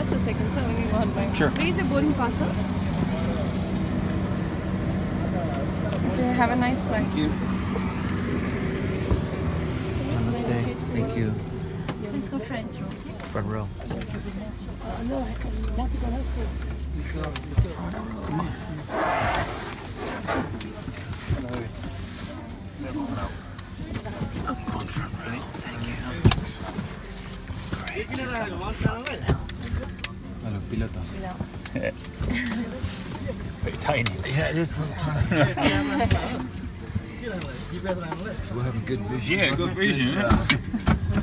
Just a second, sir. We need one by one. Sure. Where is the boarding pass, sir? Okay, have a nice flight. Thank you. Namaste. Thank you. Let's go French room. Front row. Going front row. Thank you. Hello, pilotos. Very tiny. Yeah, it is a little tiny. We'll have a good vision. Yeah, good vision. Yeah.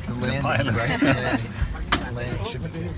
The landing, right? The landing should be good.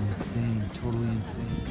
Insane, totally insane.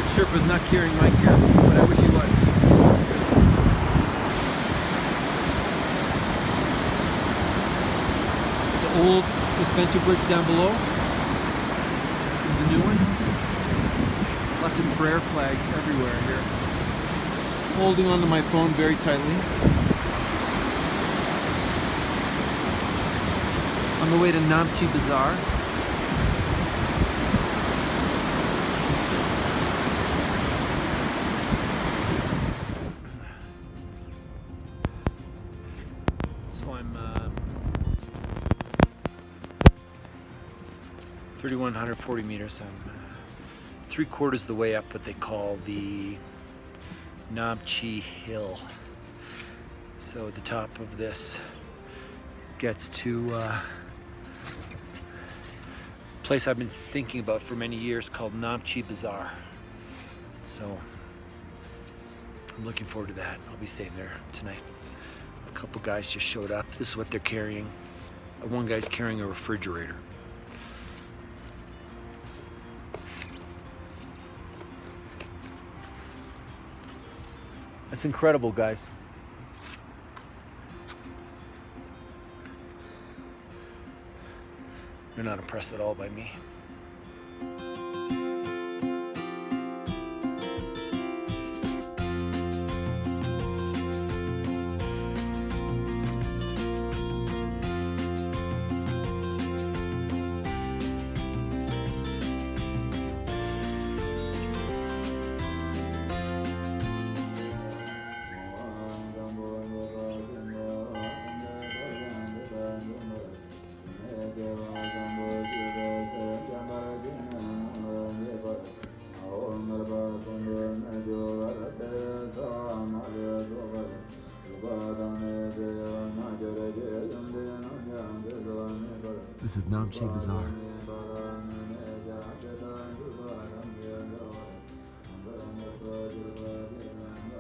Sherpa's not carrying my gear, but I wish he was. It's an old suspension bridge down below. This is the new one. Lots of prayer flags everywhere here. Holding onto my phone very tightly. On the way to Namche Bazaar. So I'm 3,140 meters. I'm 3/4 of the way up what they call the Namche Hill. So the top of this gets to a place I've been thinking about for many years called Namche Bazaar. So I'm looking forward to that. I'll be staying there tonight. A couple guys just showed up. This is what they're carrying. One guy's carrying a refrigerator. That's incredible, guys. You're not impressed at all by me. This is Namche Bazaar.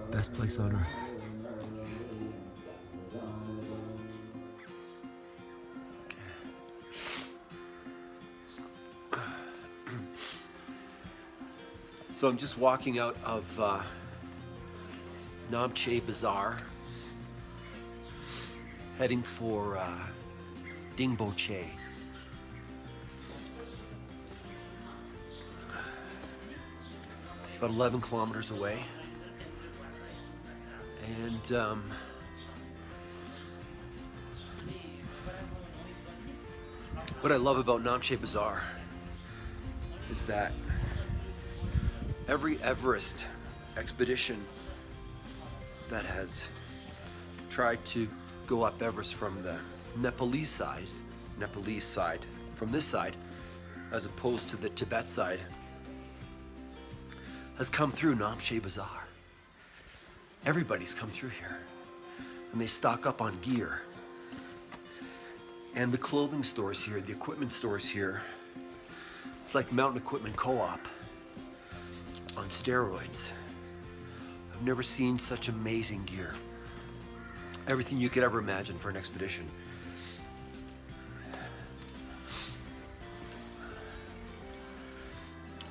Best place on earth. So I'm just walking out of Namche Bazaar, heading for Tenboche. About 11 kilometers away. And what I love about Namche Bazaar is that every Everest expedition that has tried to go up Everest from the Nepalese side, from this side, as opposed to the Tibet side, has come through Namche Bazaar. Everybody's come through here, and they stock up on gear. And the clothing stores here, the equipment stores here, it's like Mountain Equipment Co-op on steroids. I've never seen such amazing gear. Everything you could ever imagine for an expedition.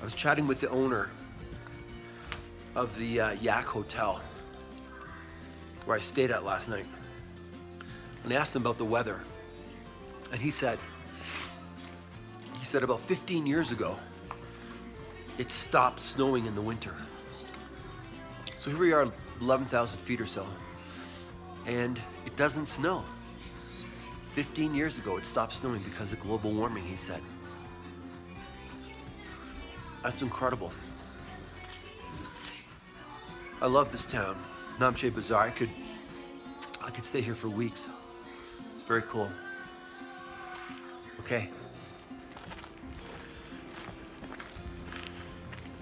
I was chatting with the owner of the Yak Hotel where I stayed at last night. And I asked him about the weather. And he said about 15 years ago, it stopped snowing in the winter. So here we are, 11,000 feet or so, and it doesn't snow. 15 years ago, it stopped snowing because of global warming, he said. That's incredible. I love this town, Namche Bazaar. I could stay here for weeks. It's very cool. Okay.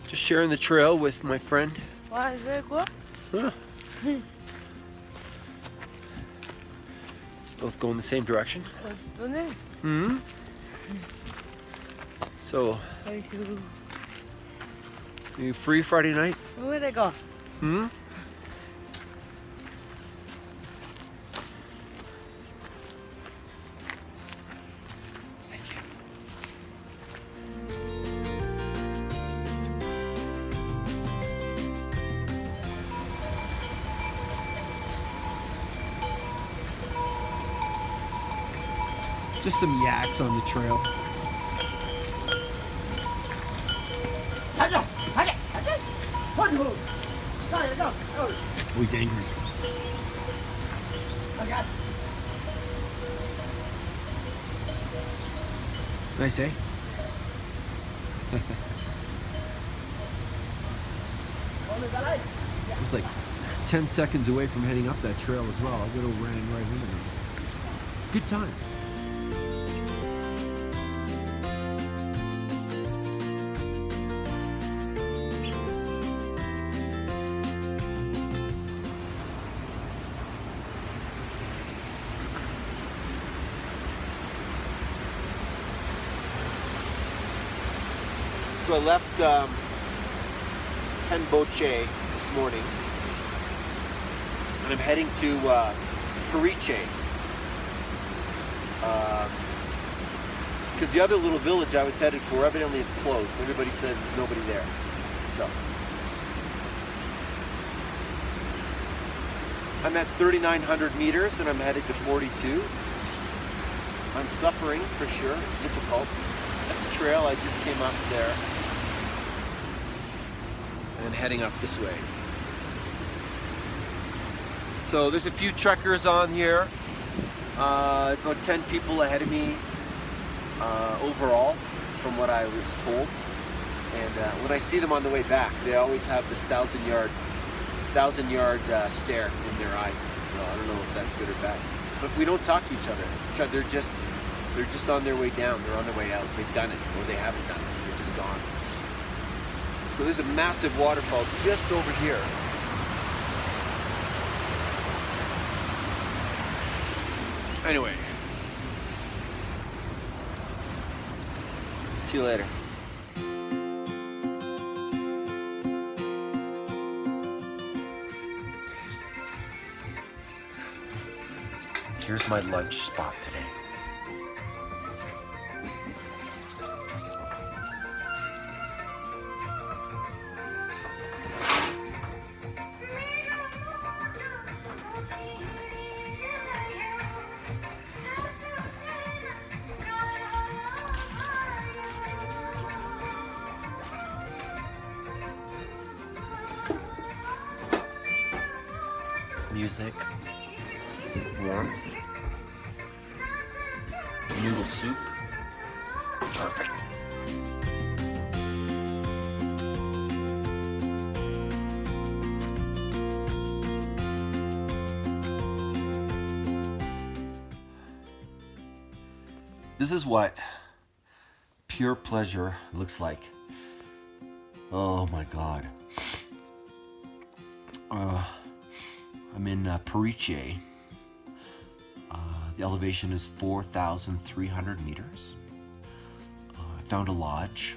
Just sharing the trail with my friend. Wow, it's very cool. Huh. Both go in the same direction. Hmm. So, are you free Friday night? Where they go? Hmm. Just some yaks on the trail. Oh, he's angry. Nice, eh? I was like 10 seconds away from heading up that trail as well. I would have ran right into them. Good times. So I left Tenboche this morning, and I'm heading to Periche, because the other little village I was headed for, evidently it's closed. Everybody says there's nobody there. So I'm at 3,900 meters, and I'm headed to 42. I'm suffering for sure. It's difficult. That's a trail. I just came up there and heading up this way. So there's a few trekkers on here. There's about 10 people ahead of me overall, from what I was told. And when I see them on the way back, they always have this 1,000-yard stare in their eyes. So I don't know if that's good or bad. But we don't talk to each other. They're just on their way down. They're on their way out. They've done it, or they haven't done it. They're just gone. So there's a massive waterfall just over here. Anyway, see you later. Here's my lunch spot today. Music, warmth, noodle soup, perfect. This is what pure pleasure looks like. Oh my God. I'm in Periche. The elevation is 4,300 meters. I found a lodge.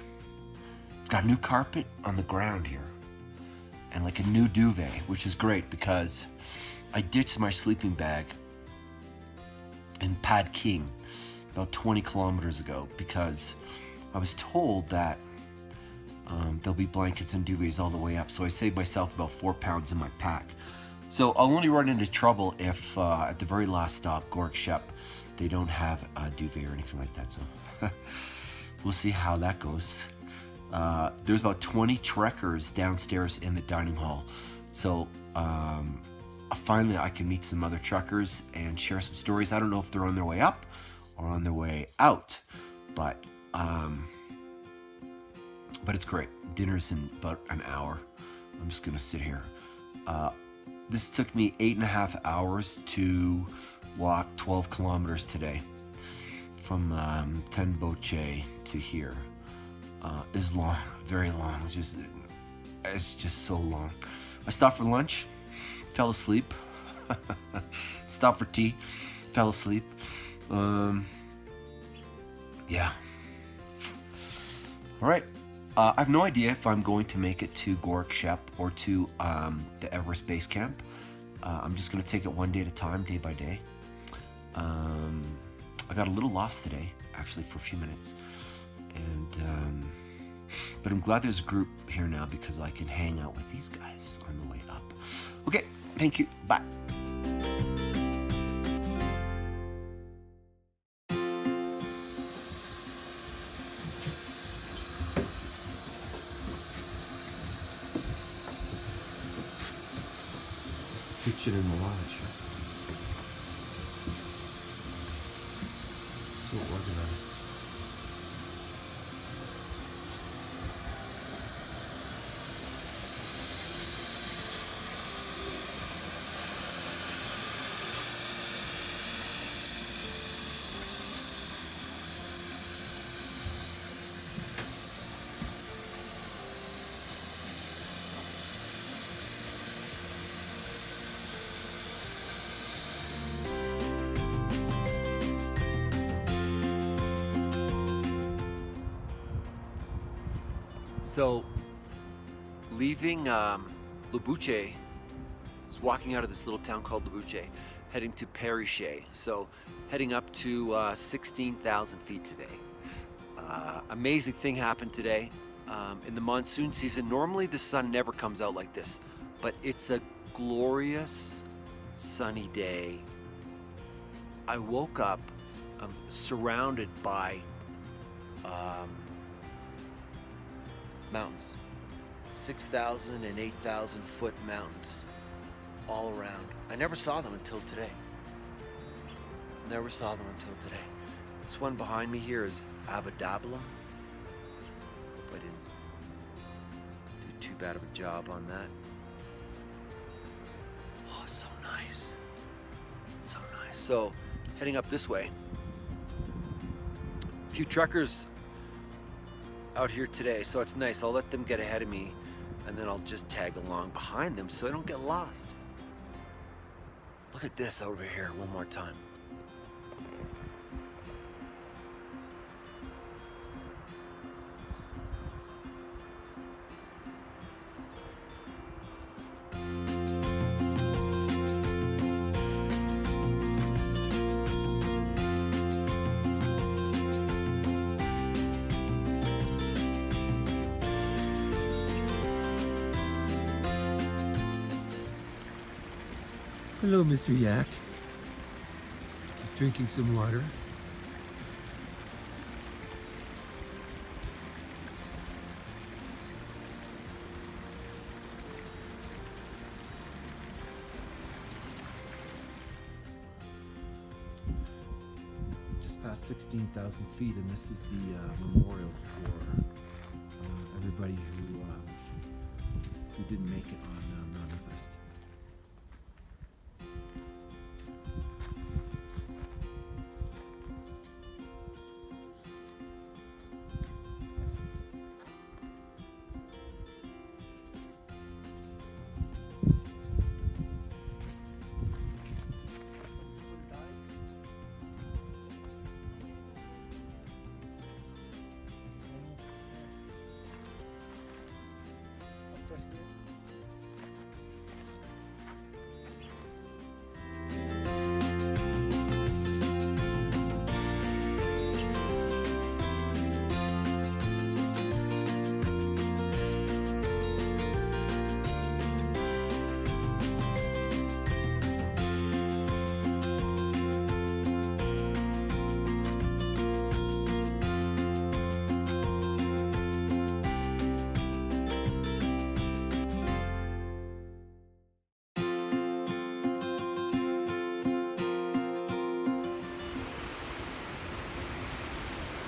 It's got new carpet on the ground here and like a new duvet, which is great because I ditched my sleeping bag in Phadking about 20 kilometers ago because I was told that there'll be blankets and duvets all the way up. So I saved myself about 4 pounds in my pack. So I'll only run into trouble if at the very last stop, Gorak Shep, they don't have a duvet or anything like that. So we'll see how that goes. There's about 20 trekkers downstairs in the dining hall. So finally I can meet some other trekkers and share some stories. I don't know if they're on their way up or on their way out, but it's great. Dinner's in about an hour. I'm just gonna sit here. This took me 8.5 hours to walk 12 kilometers today from Tenboche to here. It's long, very long. It's just so long. I stopped for lunch, fell asleep. Stopped for tea, fell asleep. Yeah. All right. I have no idea if I'm going to make it to Gorak Shep or to the Everest Base Camp. I'm just going to take it one day at a time, day by day. I got a little lost today, actually, for a few minutes. But I'm glad there's a group here now because I can hang out with these guys on the way up. Okay, thank you. Bye. Kitchen in the lodge. So organized. So, leaving Lukla, was walking out of this little town called Lukla, heading to Periche. So, heading up to 16,000 feet today. Amazing thing happened today. In the monsoon season, normally the sun never comes out like this, but it's a glorious sunny day. I woke up surrounded by mountains, 6,000 and 8,000 foot mountains all around. I never saw them until today. Never saw them until today. This one behind me here is Abadabalam. Hope I didn't do too bad of a job on that. Oh, it's so nice. So nice. So, heading up this way. A few truckers out here today, so it's nice. I'll let them get ahead of me and then I'll just tag along behind them so I don't get lost. Look at this over here one more time. Hello, Mr. Yak. Just drinking some water. Just past 16,000 feet, and this is the memorial for everybody who didn't make it on Mount Everest.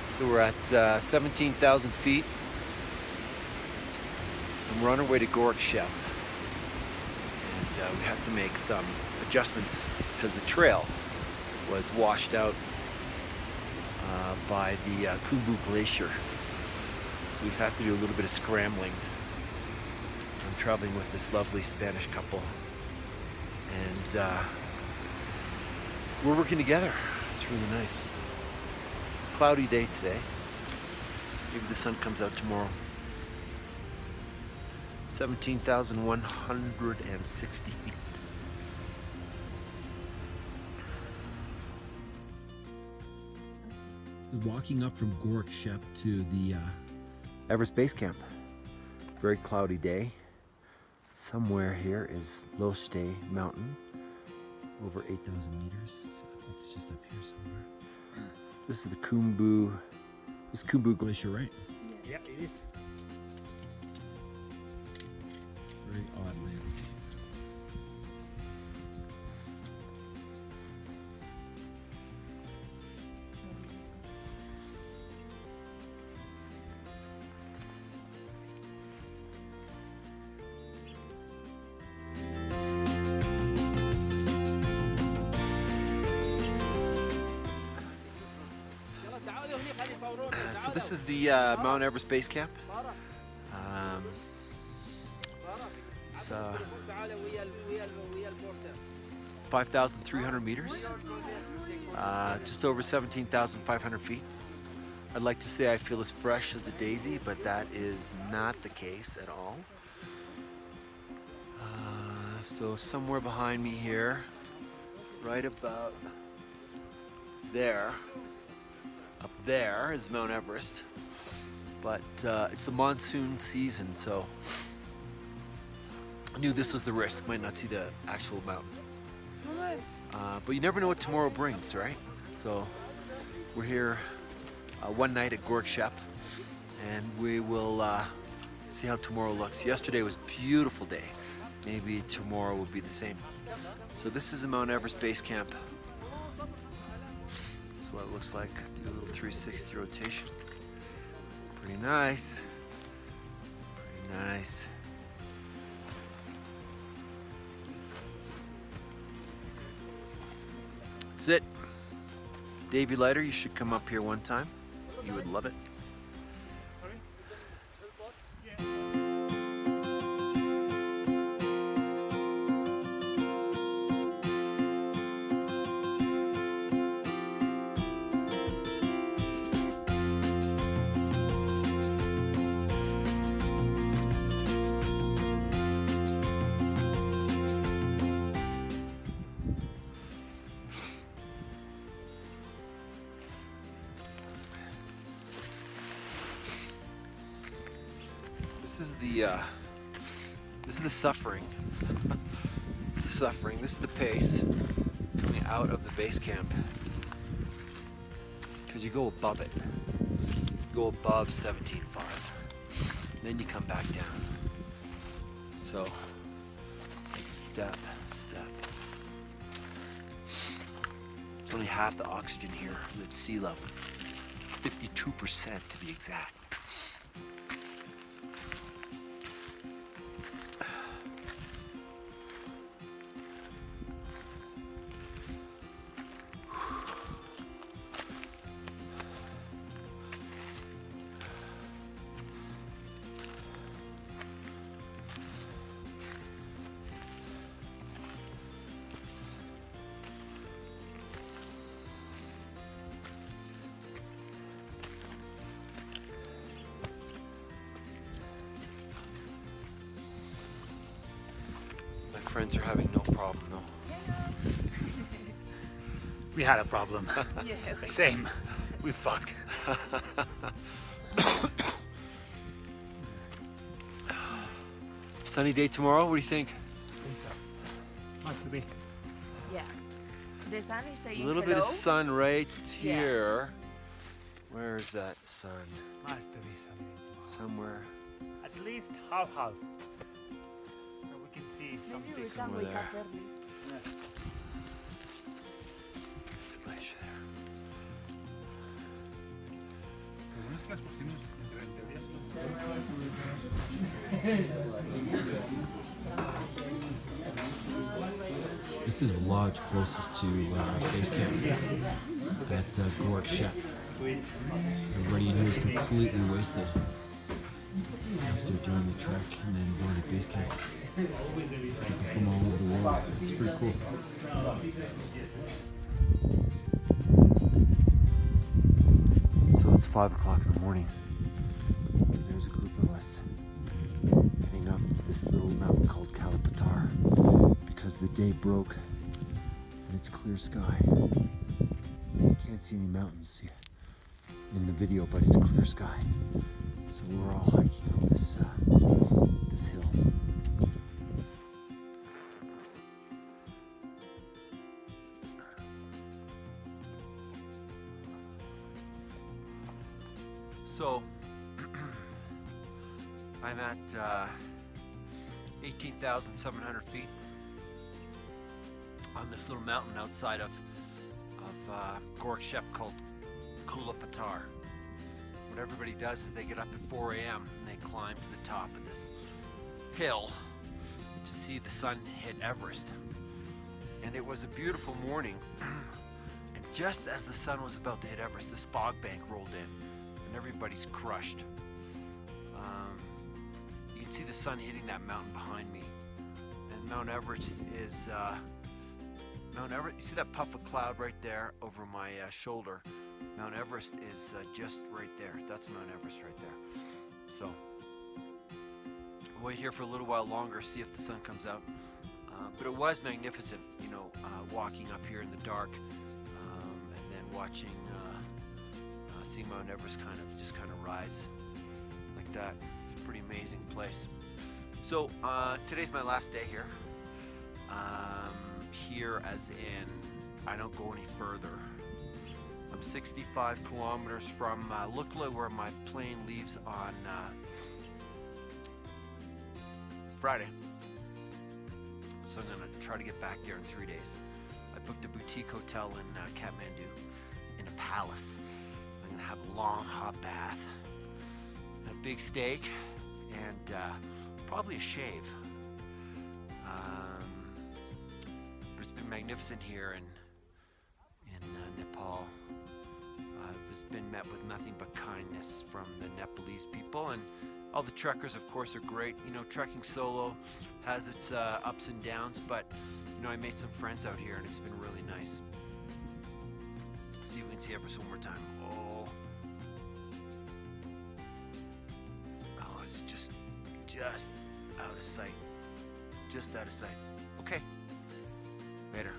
So we're at 17,000 feet, and we're on our way to Gorak Shep. And we had to make some adjustments because the trail was washed out by the Khumbu Glacier. So we've had to do a little bit of scrambling. I'm traveling with this lovely Spanish couple, and we're working together. It's really nice. Cloudy day today. Maybe the sun comes out tomorrow. 17,160 feet. Walking up from Gorak Shep to the Everest Base Camp. Very cloudy day. Somewhere here is Lostay Mountain, over 8,000 meters. So it's just up here somewhere. This is the Khumbu. This is Khumbu Glacier, right? Yeah, it is. Very odd landscape. So this is the Mount Everest Base Camp. It's 5,300 meters, just over 17,500 feet. I'd like to say I feel as fresh as a daisy, but that is not the case at all. So somewhere behind me here, right about there, up there is Mount Everest, but it's the monsoon season, so I knew this was the risk. Might not see the actual mountain, but you never know what tomorrow brings, right? So we're here one night at Gorak Shep, and we will see how tomorrow looks. Yesterday was a beautiful day. Maybe tomorrow will be the same. So this is the Mount Everest Base Camp. That's what it looks like. Do a little 360 rotation. Pretty nice. Pretty nice. That's it. Davey Lighter, you should come up here one time. You would love it. This is the suffering. It's the suffering. This is the pace coming out of the base camp. Because you go above it. You go above 17.5. Then you come back down. So it's like a step. It's only half the oxygen here is at sea level. 52% to be exact. Friends are having no problem though. We had a problem. Yeah. Same. We fucked. Sunny day tomorrow, what do you think? Must be. Yeah. The sun is saying A little hello. bit of sun right Yeah. here. Where is that sun? Must be something. Somewhere. At least half. So we can see Maybe we something. can Somewhere wake up there. early. There's the glacier there. This is the lodge closest to base camp at Gorak Shep. Everybody in here is completely wasted after doing the trek and then going to base camp. People from all over the world. It's pretty cool. So it's 5 o'clock in the morning. There's a group of us heading up this little mountain called Kula Patthar because the day broke and it's clear sky. You can't see any mountains in the video, but it's clear sky. So we're all hiking up this hill. So I'm at 18,700 feet on this little mountain outside of Gorak Shep called Kula Patthar. What everybody does is they get up at 4 a.m. and they climb to the top of this hill to see the sun hit Everest. And it was a beautiful morning. And just as the sun was about to hit Everest, this fog bank rolled in and everybody's crushed. You can see the sun hitting that mountain behind me. And Mount Everest is, you see that puff of cloud right there over my shoulder? Mount Everest is just right there. That's Mount Everest right there. So, I'll wait here for a little while longer, see if the sun comes out. But it was magnificent, you know, walking up here in the dark and then watching, seeing Mount Everest kind of rise like that. It's a pretty amazing place. So, today's my last day here. Here as in, I don't go any further. I'm 65 kilometers from Lukla, where my plane leaves on Friday. So I'm gonna try to get back there in 3 days. I booked a boutique hotel in Kathmandu in a palace. I'm gonna have a long hot bath, and a big steak, and probably a shave. But it's been magnificent here in Nepal. I've been met with nothing but kindness from the Nepalese people, and all the trekkers, of course, are great. You know, trekking solo has its ups and downs, but you know, I made some friends out here, and it's been really nice. See if we can see Everest one more time. Oh, it's just out of sight. Just out of sight. Okay. Later.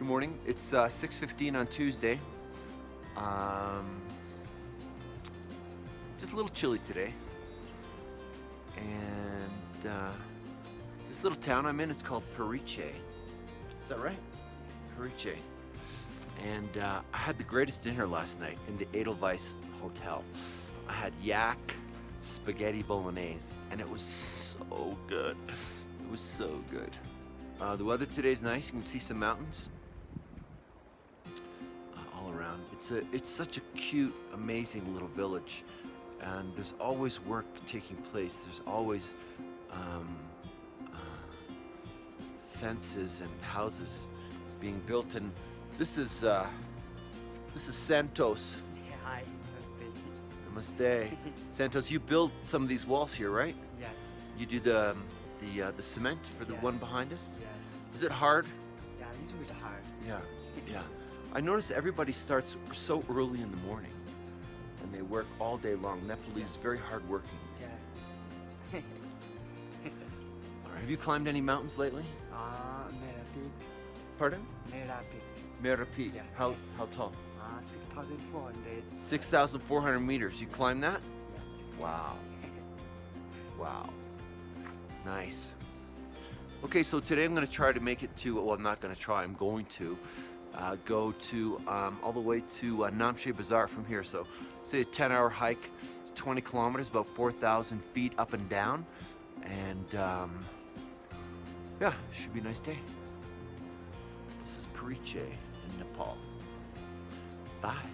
Good morning. It's 6:15 on Tuesday. Just a little chilly today. And this little town I'm in is called Periche. Is that right? Periche. And I had the greatest dinner last night in the Edelweiss Hotel. I had yak spaghetti bolognese, and it was so good. It was so good. The weather today is nice. You can see some mountains all around. It's such a cute, amazing little village, and there's always work taking place. There's always fences and houses being built, and this is Santos. Yeah, hi, namaste. Namaste. Santos, you build some of these walls here, right? Yes, You do the cement for the Yeah. one behind us? yes. Is it hard? Yeah, it's really hard. Yeah, yeah. I notice everybody starts so early in the morning and they work all day long. Nepalese, very hard working. Yeah. All right, have you climbed any mountains lately? Mera Pardon? peak. Merapi. Yeah. How tall? 6,400. 6,400 meters. You climbed that? Yeah. Wow. Wow. Nice. Okay, so today I'm going to try to make it to, well, I'm not going to try, I'm going to go to all the way to Namche Bazaar from here. So, say a 10-hour hike. It's 20 kilometers, about 4,000 feet up and down. And yeah, should be a nice day. This is Periche in Nepal. Bye.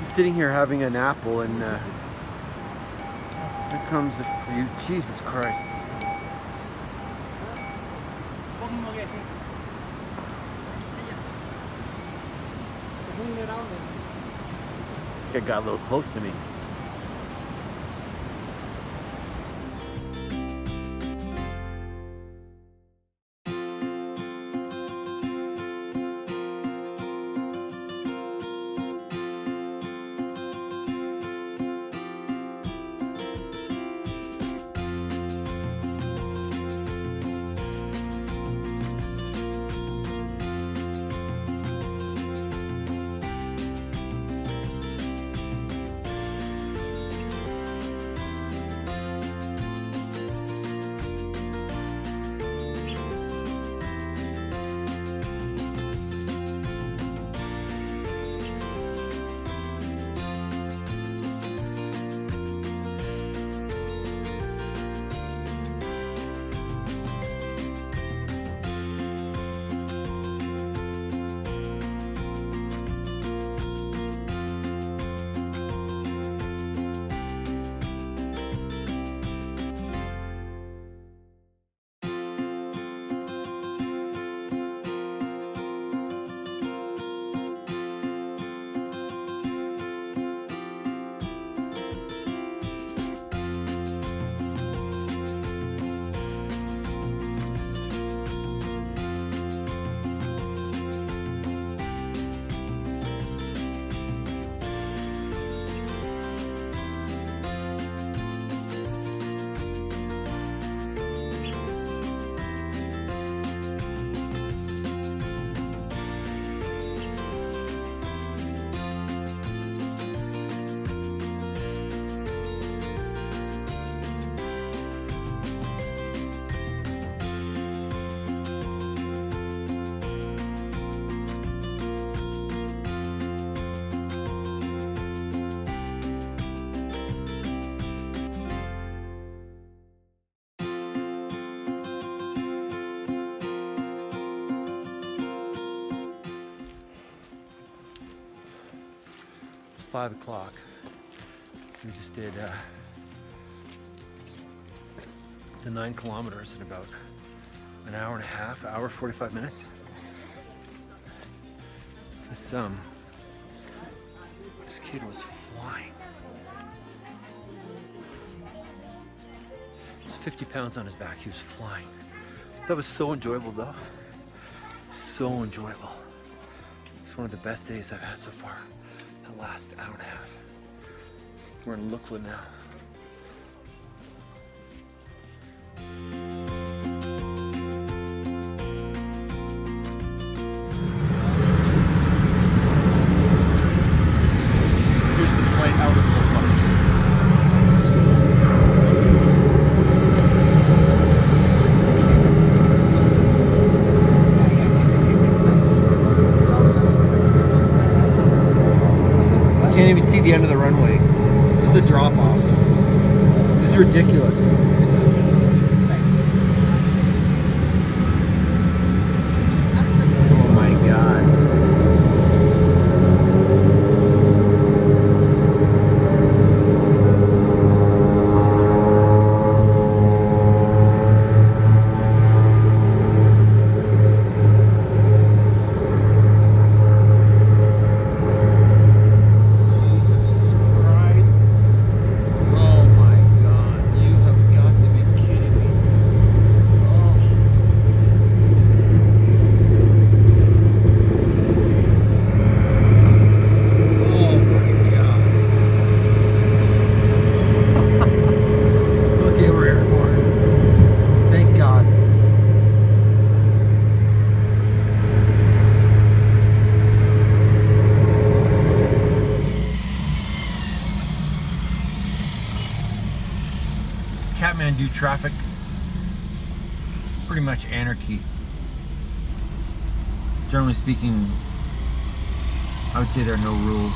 Sitting here having an apple, and here comes a few. Jesus Christ. It got a little close to me. 5 o'clock. We just did the 9 kilometers in about an hour and a half, hour 45 minutes. This kid was flying. It's 50 pounds on his back. He was flying. That was so enjoyable though. So enjoyable. It's one of the best days I've had so far. The last hour and a half. We're in Lukla now. Here's the flight out of Lukla. Can't even see the end of the runway. Just a drop off. This is ridiculous. Oh my god. Kathmandu traffic, pretty much anarchy. Generally speaking, I would say there are no rules.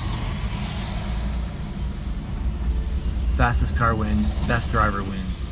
Fastest car wins, best driver wins.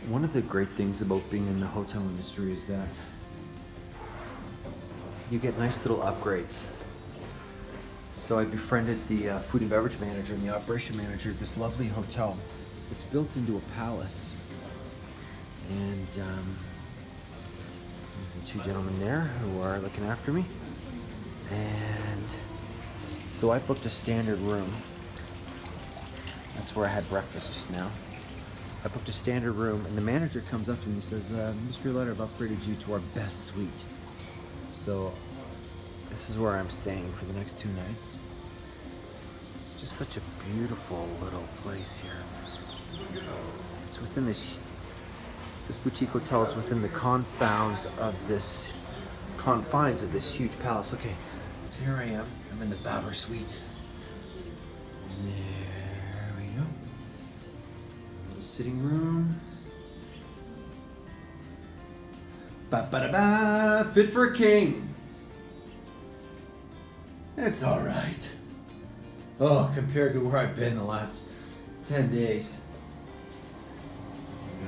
One of the great things about being in the hotel industry is that you get nice little upgrades. So I befriended the food and beverage manager and the operation manager of this lovely hotel. It's built into a palace. And there's the two gentlemen there who are looking after me. And so I booked a standard room. That's where I had breakfast just now. I booked a standard room, and the manager comes up to me and says, Mr. Letter, I've upgraded you to our best suite. So this is where I'm staying for the next 2 nights. It's just such a beautiful little place here. It's within this boutique hotel is within the confines of this huge palace. Okay, so here I am. I'm in the Babar suite. There we go. Sitting room. Ba-ba-da-ba, fit for a king. It's all right. Oh, compared to where I've been the last 10 days.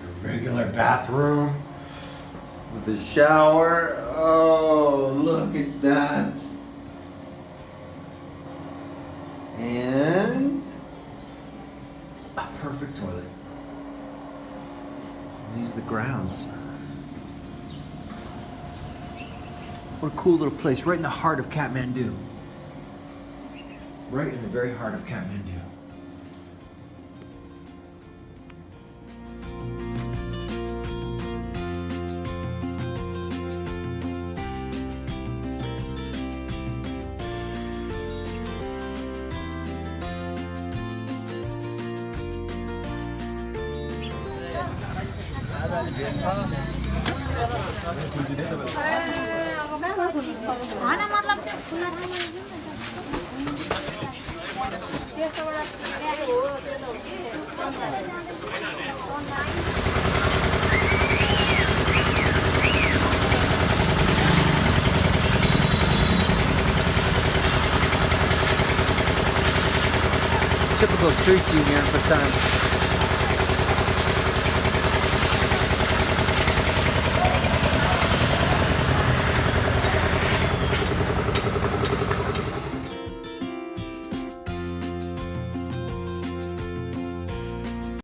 A regular bathroom with a shower. Oh, look at that. And a perfect toilet. These are the grounds. What a cool little place, right in the heart of Kathmandu. Right in the very heart of Kathmandu. Typical street view here in Bhutan.